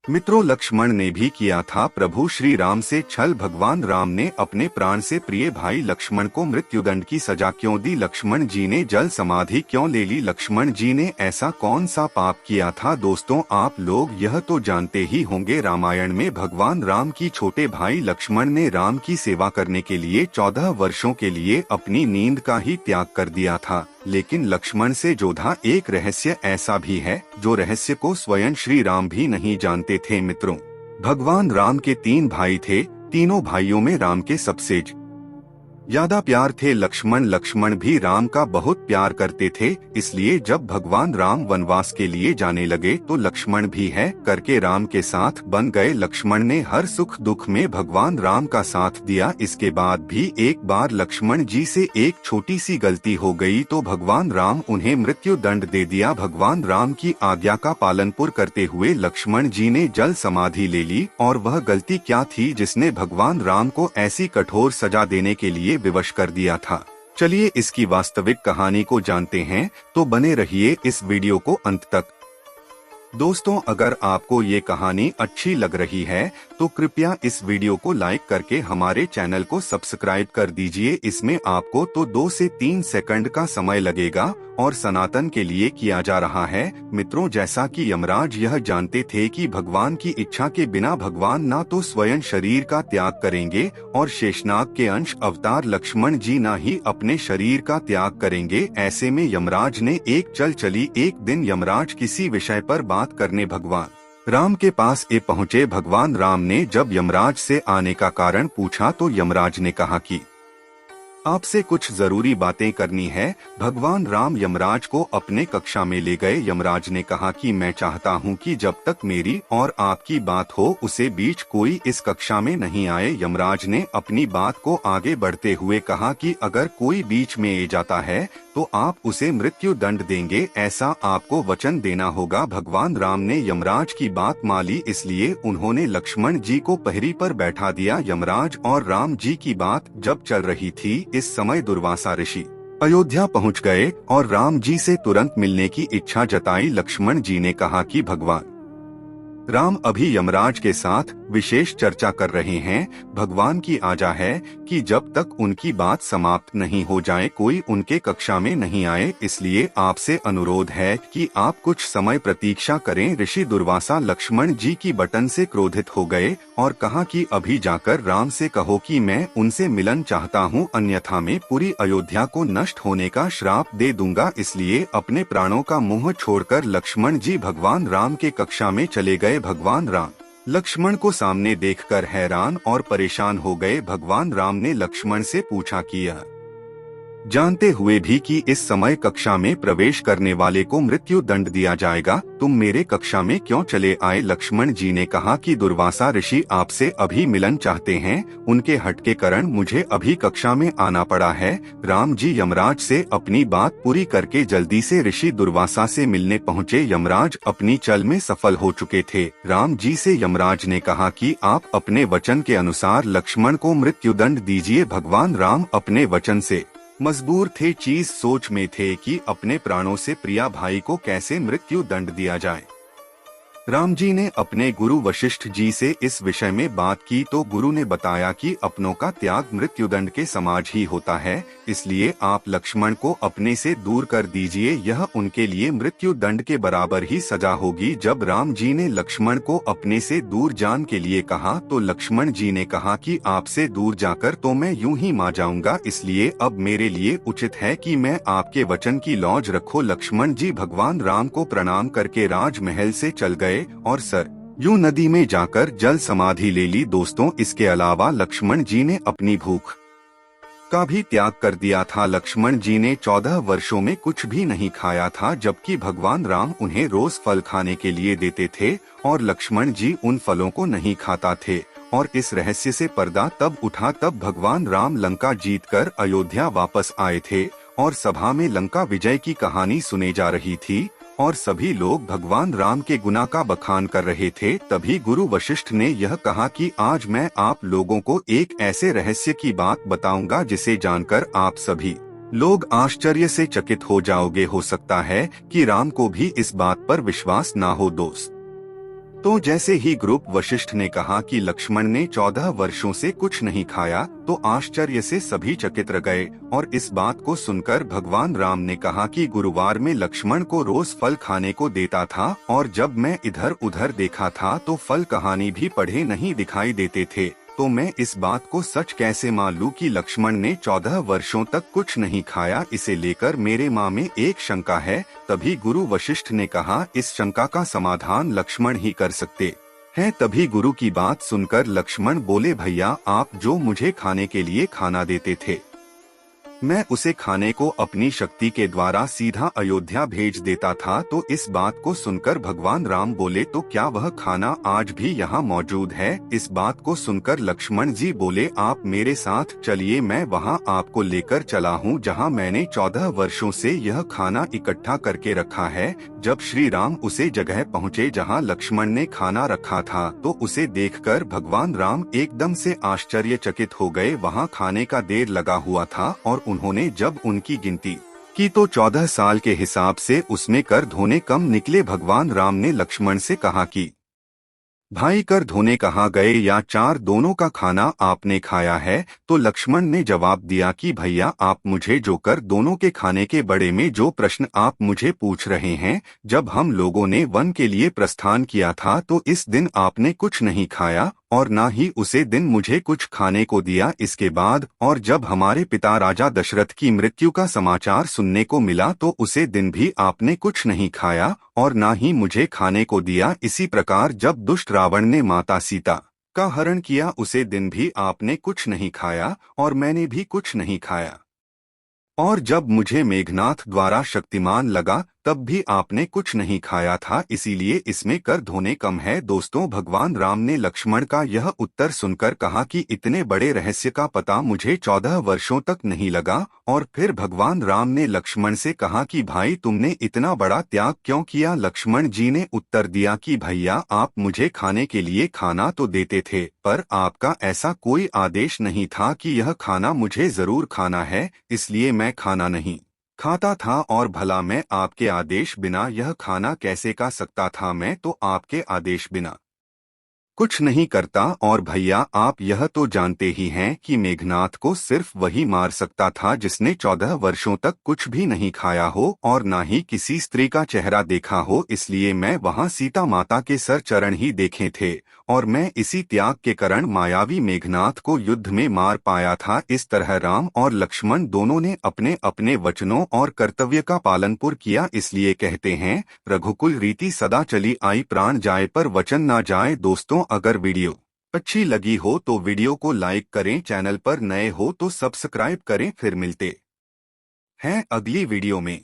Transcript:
मित्रों, लक्ष्मण ने भी किया था प्रभु श्री राम से छल। भगवान राम ने अपने प्राण से प्रिय भाई लक्ष्मण को मृत्युदंड की सजा क्यों दी? लक्ष्मण जी ने जल समाधि क्यों ले ली? लक्ष्मण जी ने ऐसा कौन सा पाप किया था? दोस्तों, आप लोग यह तो जानते ही होंगे, रामायण में भगवान राम की छोटे भाई लक्ष्मण ने राम की सेवा करने के लिए 14 वर्षों के लिए अपनी नींद का ही त्याग कर दिया था। लेकिन लक्ष्मण से जोधा एक रहस्य ऐसा भी है जो रहस्य को स्वयं श्री राम भी नहीं जानते थे। मित्रों, भगवान राम के 3 भाई थे। तीनों भाइयों में राम के सबसे ज्यादा प्यार थे लक्ष्मण। लक्ष्मण भी राम का बहुत प्यार करते थे, इसलिए जब भगवान राम वनवास के लिए जाने लगे तो लक्ष्मण भी है करके राम के साथ बन गए। लक्ष्मण ने हर सुख दुख में भगवान राम का साथ दिया। इसके बाद भी एक बार लक्ष्मण जी से एक छोटी सी गलती हो गई तो भगवान राम उन्हें मृत्यु दंड दे दिया। भगवान राम की आज्ञा का पालन पूर्ण करते हुए लक्ष्मण जी ने जल समाधि ले ली। और वह गलती क्या थी जिसने भगवान राम को ऐसी कठोर सजा देने के लिए विवश कर दिया था? चलिए इसकी वास्तविक कहानी को जानते हैं, तो बने रहिए इस वीडियो को अंत तक। दोस्तों, अगर आपको ये कहानी अच्छी लग रही है तो कृपया इस वीडियो को लाइक करके हमारे चैनल को सब्सक्राइब कर दीजिए। इसमें आपको तो 2 से 3 सेकंड का समय लगेगा और सनातन के लिए किया जा रहा है। मित्रों, जैसा कि यमराज यह जानते थे कि भगवान की इच्छा के बिना भगवान ना तो स्वयं शरीर का त्याग करेंगे और शेषनाग के अंश अवतार लक्ष्मण जी ना ही अपने शरीर का त्याग करेंगे, ऐसे में यमराज ने एक दिन यमराज किसी विषय पर बात करने भगवान राम के पास पहुँचे। भगवान राम ने जब यमराज से आने का कारण पूछा तो यमराज ने कहा कि आपसे कुछ जरूरी बातें करनी है। भगवान राम यमराज को अपने कक्षा में ले गए। यमराज ने कहा कि मैं चाहता हूं कि जब तक मेरी और आपकी बात हो उसे बीच कोई इस कक्षा में नहीं आए। यमराज ने अपनी बात को आगे बढ़ते हुए कहा कि अगर कोई बीच में आ जाता है तो आप उसे मृत्यु दंड देंगे, ऐसा आपको वचन देना होगा। भगवान राम ने यमराज की बात मानी, इसलिए उन्होंने लक्ष्मण जी को पहरी पर बैठा दिया। यमराज और राम जी की बात जब चल रही थी, इस समय दुर्वासा ऋषि अयोध्या पहुंच गए और राम जी से तुरंत मिलने की इच्छा जताई। लक्ष्मण जी ने कहा कि भगवान राम अभी यमराज के साथ विशेष चर्चा कर रहे हैं। भगवान की आज्ञा है कि जब तक उनकी बात समाप्त नहीं हो जाए कोई उनके कक्षा में नहीं आए, इसलिए आपसे अनुरोध है कि आप कुछ समय प्रतीक्षा करें। ऋषि दुर्वासा लक्ष्मण जी की बटन से क्रोधित हो गए और कहा कि अभी जाकर राम से कहो कि मैं उनसे मिलन चाहता हूँ, अन्यथा मैं पूरी अयोध्या को नष्ट होने का श्राप दे दूंगा। इसलिए अपने प्राणों का मोह छोड़कर लक्ष्मण जी भगवान राम के कक्षा में चले गए। भगवान राम लक्ष्मण को सामने देखकर हैरान और परेशान हो गए। भगवान राम ने लक्ष्मण से पूछा कि यह जानते हुए भी कि इस समय कक्षा में प्रवेश करने वाले को मृत्यु दंड दिया जाएगा, तुम मेरे कक्षा में क्यों चले आए? लक्ष्मण जी ने कहा कि दुर्वासा ऋषि आपसे अभी मिलन चाहते हैं, उनके हट के कारण मुझे अभी कक्षा में आना पड़ा है। राम जी यमराज से अपनी बात पूरी करके जल्दी से ऋषि दुर्वासा से मिलने पहुँचे। यमराज अपनी चल में सफल हो चुके थे। राम जी से यमराज ने कहा कि आप अपने वचन के अनुसार लक्ष्मण को मृत्यु दंड दीजिए। भगवान राम अपने वचन से मजबूर थे, चीज सोच में थे कि अपने प्राणों से प्रिया भाई को कैसे मृत्यु दंड दिया जाए। राम जी ने अपने गुरु वशिष्ठ जी से इस विषय में बात की तो गुरु ने बताया कि अपनों का त्याग मृत्युदंड के समाज ही होता है, इसलिए आप लक्ष्मण को अपने से दूर कर दीजिए, यह उनके लिए मृत्यु दंड के बराबर ही सजा होगी। जब राम जी ने लक्ष्मण को अपने से दूर जाने के लिए कहा तो लक्ष्मण जी ने कहा कि आपसे दूर जाकर तो मैं यूं ही मार जाऊंगा, इसलिए अब मेरे लिए उचित है कि मैं आपके वचन की लौज रखो। लक्ष्मण जी भगवान राम को प्रणाम करके राजमहल से चल गए और सरयू नदी में जाकर जल समाधि ले ली। दोस्तों, इसके अलावा लक्ष्मण जी ने अपनी भूख का भी त्याग कर दिया था। लक्ष्मण जी ने 14 वर्षों में कुछ भी नहीं खाया था, जबकि भगवान राम उन्हें रोज फल खाने के लिए देते थे और लक्ष्मण जी उन फलों को नहीं खाता थे। और इस रहस्य से पर्दा तब उठा तब भगवान राम लंका जीतकर अयोध्या वापस आए थे और सभा में लंका विजय की कहानी सुने जा रही थी और सभी लोग भगवान राम के गुना का बखान कर रहे थे। तभी गुरु वशिष्ठ ने यह कहा कि आज मैं आप लोगों को एक ऐसे रहस्य की बात बताऊंगा जिसे जानकर आप सभी लोग आश्चर्य से चकित हो जाओगे। हो सकता है कि राम को भी इस बात पर विश्वास ना हो। दोस्त, तो जैसे ही ग्रुप वशिष्ठ ने कहा कि लक्ष्मण ने 14 वर्षों से कुछ नहीं खाया, तो आश्चर्य से सभी चकित रह गए। और इस बात को सुनकर भगवान राम ने कहा कि गुरुवार में लक्ष्मण को रोज फल खाने को देता था, और जब मैं इधर उधर देखा था तो फल कहानी भी पढ़े नहीं दिखाई देते थे। तो मैं इस बात को सच कैसे मान लूं कि लक्ष्मण ने 14 वर्षों तक कुछ नहीं खाया। इसे लेकर मेरे माँ में एक शंका है। तभी गुरु वशिष्ठ ने कहा, इस शंका का समाधान लक्ष्मण ही कर सकते हैं। तभी गुरु की बात सुनकर लक्ष्मण बोले, भैया आप जो मुझे खाने के लिए खाना देते थे, मैं उसे खाने को अपनी शक्ति के द्वारा सीधा अयोध्या भेज देता था। तो इस बात को सुनकर भगवान राम बोले, तो क्या वह खाना आज भी यहाँ मौजूद है? इस बात को सुनकर लक्ष्मण जी बोले, आप मेरे साथ चलिए, मैं वहाँ आपको लेकर चला हूँ जहाँ मैंने 14 वर्षों से यह खाना इकट्ठा करके रखा है। जब श्री राम उसे जगह पहुँचे जहाँ लक्ष्मण ने खाना रखा था, तो उसे देखकर भगवान राम एकदम से आश्चर्यचकित हो गए। वहाँ खाने का ढेर लगा हुआ था, और उन्होंने जब उनकी गिनती की तो 14 साल के हिसाब से उसमें कर धोने कम निकले। भगवान राम ने लक्ष्मण से कहा कि भाई कर धोने कहाँ गए, या 4 दोनों का खाना आपने खाया है? तो लक्ष्मण ने जवाब दिया कि भैया आप मुझे जो कर दोनों के खाने के बड़े में जो प्रश्न आप मुझे पूछ रहे हैं, जब हम लोगों ने वन के लिए प्रस्थान किया था तो इस दिन आपने कुछ नहीं खाया, और ना ही उसे दिन मुझे कुछ खाने को दिया। इसके बाद और जब हमारे पिता राजा दशरथ की मृत्यु का समाचार सुनने को मिला तो उसे दिन भी आपने कुछ नहीं खाया, और ना ही मुझे खाने को दिया। इसी प्रकार जब दुष्ट रावण ने माता सीता का हरण किया, उसे दिन भी आपने कुछ नहीं खाया, और मैंने भी कुछ नहीं खाया। और जब मुझे मेघनाथ द्वारा शक्तिमान लगा, तब भी आपने कुछ नहीं खाया था। इसीलिए इसमें कर धोने कम है। दोस्तों, भगवान राम ने लक्ष्मण का यह उत्तर सुनकर कहा कि इतने बड़े रहस्य का पता मुझे 14 वर्षों तक नहीं लगा। और फिर भगवान राम ने लक्ष्मण से कहा कि भाई तुमने इतना बड़ा त्याग क्यों किया? लक्ष्मण जी ने उत्तर दिया कि भैया आप मुझे खाने के लिए खाना तो देते थे, पर आपका ऐसा कोई आदेश नहीं था कि यह खाना मुझे जरूर खाना है, इसलिए मैं खाना नहीं खाता था। और भला मैं आपके आदेश बिना यह खाना कैसे खा सकता था? मैं तो आपके आदेश बिना कुछ नहीं करता। और भैया आप यह तो जानते ही हैं कि मेघनाथ को सिर्फ वही मार सकता था जिसने 14 वर्षों तक कुछ भी नहीं खाया हो और ना ही किसी स्त्री का चेहरा देखा हो। इसलिए मैं वहां सीता माता के सर चरण ही देखे थे, और मैं इसी त्याग के कारण मायावी मेघनाथ को युद्ध में मार पाया था। इस तरह राम और लक्ष्मण दोनों ने अपने अपने वचनों और कर्तव्य का पालन पूर्ण किया। इसलिए कहते हैं, रघुकुल रीति सदा चली आई, प्राण जाए पर वचन ना जाए। दोस्तों, अगर वीडियो अच्छी लगी हो तो वीडियो को लाइक करें, चैनल पर नए हो तो सब्सक्राइब करें। फिर मिलते हैं अगली वीडियो में।